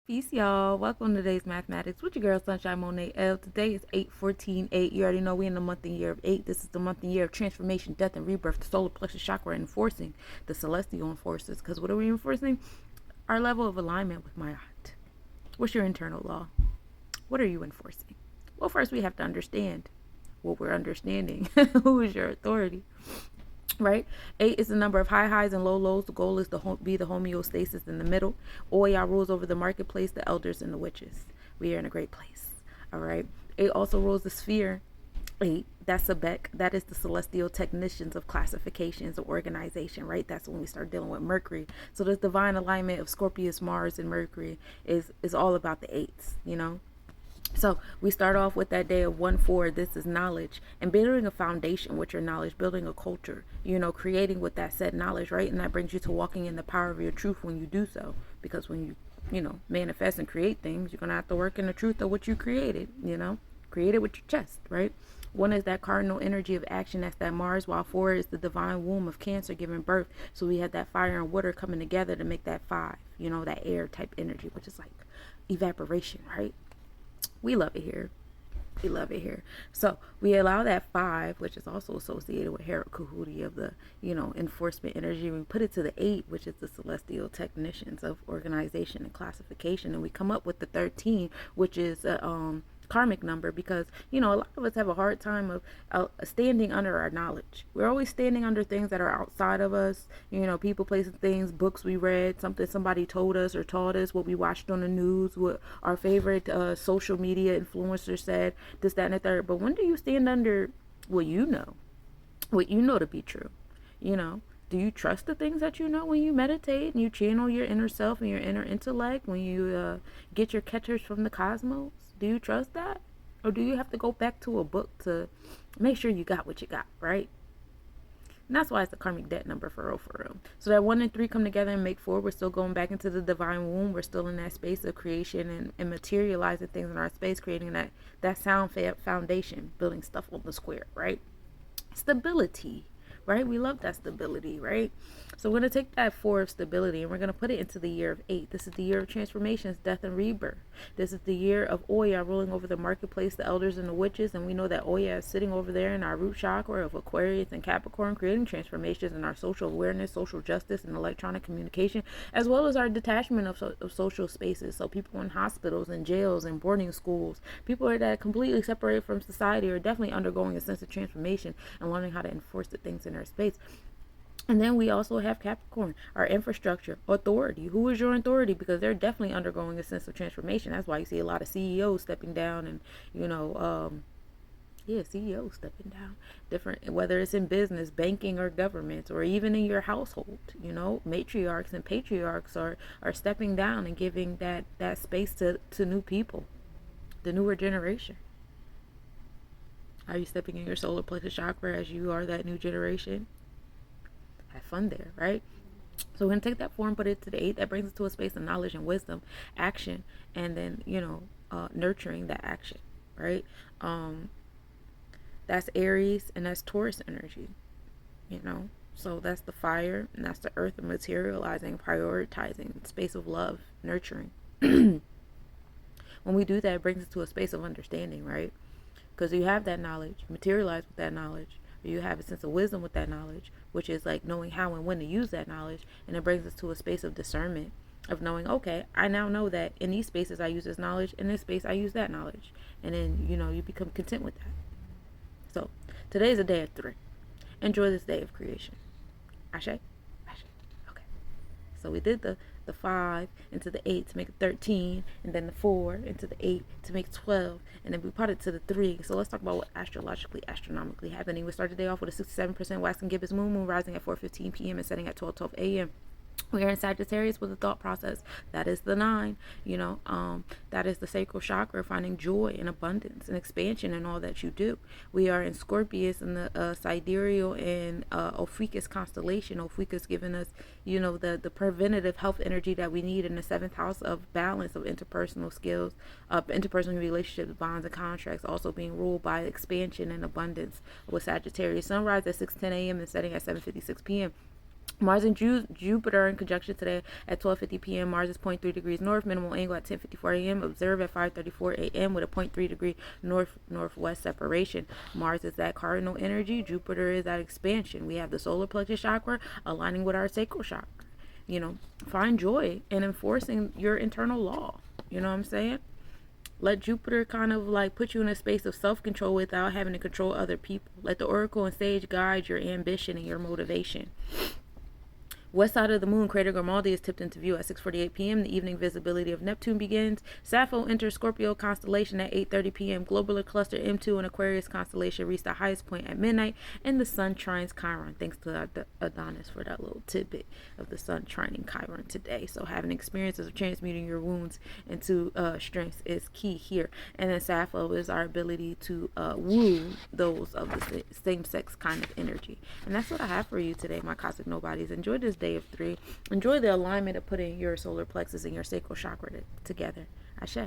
Peace, y'all. Welcome to today's mathematics with your girl Sunshine Monet L. Today is 8/14/8. You already know we in the month and year of 8. This is the month and year of transformation, death, and rebirth. The solar plexus chakra enforcing the celestial forces. Because what are we enforcing? Our level of alignment with my heart. What's your internal law? What are you enforcing? Well, first we have to understand what we're understanding. Who is your authority? Right? 8 is the number of high highs and low lows. The goal is to be the homeostasis in the middle. Oya rules over the marketplace, the elders, and the witches. We are in a great place. All right. 8 also rules the sphere. 8, that's a Beck. That is the celestial technicians of classifications of organization, right? That's when we start dealing with Mercury. So this divine alignment of Scorpius, Mars, and Mercury is all about the 8s, you know? So we start off with that day of 1/4. This is knowledge and building a foundation with your knowledge, building a culture, creating with that said knowledge, right? And that brings you to walking in the power of your truth when you do so. Because when you manifest and create things, you're going to have to work in the truth of what you created, create it with your chest, right? 1 is that cardinal energy of action. That's that Mars, while 4 is the divine womb of Cancer giving birth. So we have that fire and water coming together to make that 5, that air type energy, which is like evaporation, right? We love it here. We love it here. So we allow that 5, which is also associated with Hera Kahuti of the, enforcement energy. We put it to the 8, which is the celestial technicians of organization and classification. And we come up with the 13, which is karmic number, because a lot of us have a hard time of standing under our knowledge. We're always standing under things that are outside of us, people, places, things, books we read, something somebody told us or taught us, what we watched on the news, what our favorite social media influencer said, this, that, and the third. But when do you stand under what you know to be true? Do you trust the things that you know when you meditate and you channel your inner self and your inner intellect, when you get your catchers from the cosmos? Do you trust that? Or do you have to go back to a book to make sure you got what you got, right? And that's why it's the karmic debt number for real. So that 1 and 3 come together and make 4. We're still going back into the divine womb. We're still in that space of creation and materializing things in our space, creating that sound foundation, building stuff on the square, right? Stability. Right? We love that stability, right? So we're going to take that 4 of stability and we're going to put it into the year of 8. This is the year of transformations, death, and rebirth. This is the year of Oya ruling over the marketplace, the elders, and the witches. And we know that Oya is sitting over there in our root chakra of Aquarius and Capricorn, creating transformations in our social awareness, social justice, and electronic communication, as well as our detachment of social spaces. So people in hospitals and jails and boarding schools, people that are completely separated from society, are definitely undergoing a sense of transformation and learning how to enforce the things in their space. And then we also have Capricorn, our infrastructure, authority. Who is your authority? Because they're definitely undergoing a sense of transformation. That's why you see a lot of CEOs stepping down and, CEOs stepping down. Different, whether it's in business, banking, or government, or even in your household. Matriarchs and patriarchs are stepping down and giving that space to new people, the newer generation. Are you stepping in your solar plexus chakra as you are that new generation? Have fun there, right? So we're going to take that 4 and put it to the 8. That brings us to a space of knowledge and wisdom, action, and then, nurturing that action, right? That's Aries and that's Taurus energy, So that's the fire and that's the earth, and materializing, prioritizing, space of love, nurturing. When we do that, it brings us to a space of understanding, right? Because you have that knowledge, materialize with that knowledge, or you have a sense of wisdom with that knowledge, which is like knowing how and when to use that knowledge. And it brings us to a space of discernment, of knowing, okay, I now know that in these spaces I use this knowledge, in this space I use that knowledge. And then, you become content with that. So today is a day of 3. Enjoy this day of creation. Ashe? Ashe. Okay. So we did the 5 into the 8 to make it 13, and then the 4 into the 8 to make 12, and then we put it to the 3. So let's talk about what astrologically, astronomically happening. We start the day off with a 67% waxing gibbous moon rising at 4:15 p.m. and setting at 12:12 a.m. We are in Sagittarius with a thought process. That is the 9, that is the sacral chakra, finding joy and abundance and expansion in all that you do. We are in Scorpius in the sidereal and Ophiuchus constellation. Ophiuchus giving us, the preventative health energy that we need in the 7th house of balance of interpersonal skills, interpersonal relationships, bonds, and contracts, also being ruled by expansion and abundance with Sagittarius. Sunrise at 6:10 a.m. and setting at 7:56 p.m. Mars and Jupiter in conjunction today at 12:50 p.m. Mars is 0.3 degrees north, minimal angle at 10:54 a.m. Observe at 5:34 a.m. with a 0.3 degree north-northwest separation. Mars is that cardinal energy. Jupiter is that expansion. We have the solar plexus chakra aligning with our sacral chakra. Find joy in enforcing your internal law. You know what I'm saying? Let Jupiter kind of like put you in a space of self-control without having to control other people. Let the oracle and sage guide your ambition and your motivation. West side of the moon, crater Grimaldi is tipped into view at 6:48 p.m. The evening visibility of Neptune begins. Sappho enters Scorpio constellation at 8:30 p.m. Globular cluster M2 and Aquarius constellation reached the highest point at midnight, and the sun trines Chiron. Thanks to Adonis for that little tidbit of the sun trining Chiron today. So having experiences of transmuting your wounds into strengths is key here. And then Sappho is our ability to woo those of the same sex kind of energy. And that's what I have for you today, my cosmic nobodies. Enjoy this day of 3. Enjoy the alignment of putting your solar plexus and your sacral chakra together. Ashe.